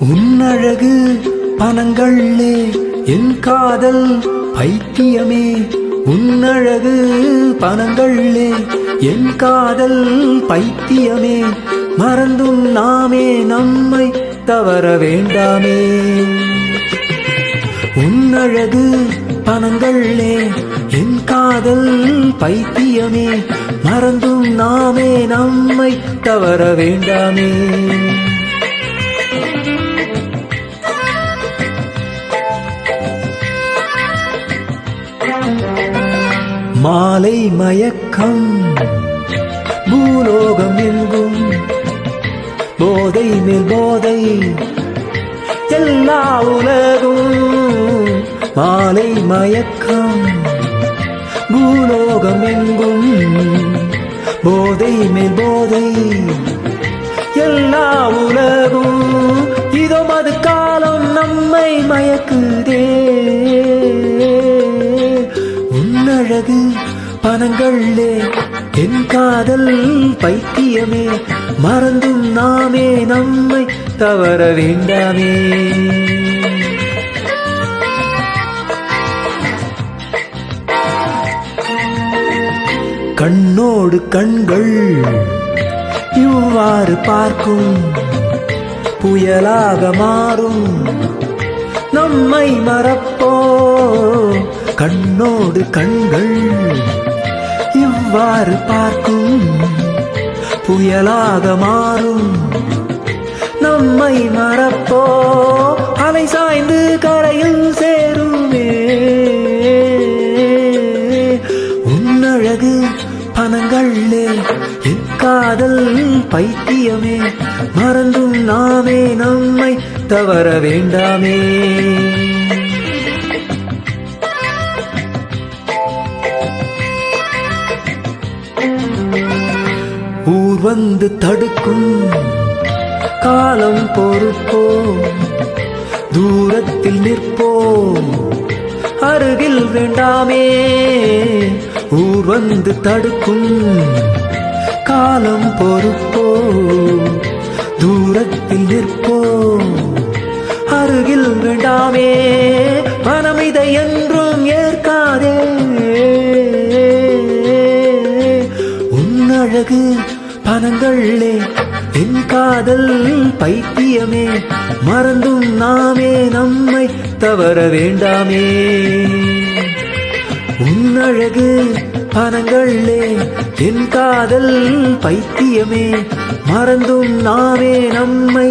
உன்னழகு பனங்களே என் காதல் பைத்தியமே. உன்னழகு பனங்களே என் காதல் பைத்தியமே. மறந்தும் நாமே நம்மை தவற வேண்டாமே. உன்னழகு பனங்களே என் காதல் பைத்தியமே. மறந்தும் நாமே நம்மை தவற வேண்டாமே. மாலை மயக்கம் பூலோகம் எங்கும் போதை மேல் போதை எல்லா உலகும். மாலை மயக்கம் பூலோகம் எங்கும் போதை மேல் போதை எல்லா உலகும். இதோ மது காலம் நம்மை மயக்குதே. உன்னழகு பனங்களே என் காதல் பைத்தியமே. மறந்தும் நாமே நம்மை தவற வேண்டாமே. கண்ணோடு கண்கள் இவ்வாறு பார்க்கும் புயலாக மாறும் நம்மை மறப்போ. கண்ணோடு கண்கள் இவ்வாறு பார்க்கும் புயலாக மாறும் நம்மை மறப்போ. அலை சாய்ந்து கரையில் சேருமே. உன்னழகு பனங்களே என் காதல் பைத்தியமே. மறந்தும் நாமே நம்மை தவற வேண்டாமே. ஊர் வந்து தடுக்கும் காலம் பொறுப்போ. தூரத்தில் நிற்போம் அருகில் வேண்டாமே. ஊர் வந்து தடுக்கும் காலம் பொறுப்போ. தூரத்தில் நிற்போம் அருகில் வேண்டாமே. மனம் இதை என்றும் ஏற்காதே. உன்னழகு பனங்களே என் காதல் பைத்தியமே. மறந்தும் நாமே நம்மை தவற வேண்டாமே. உன்னழகு பனங்களே என் காதல் பைத்தியமே. மறந்தும் நாமே நம்மை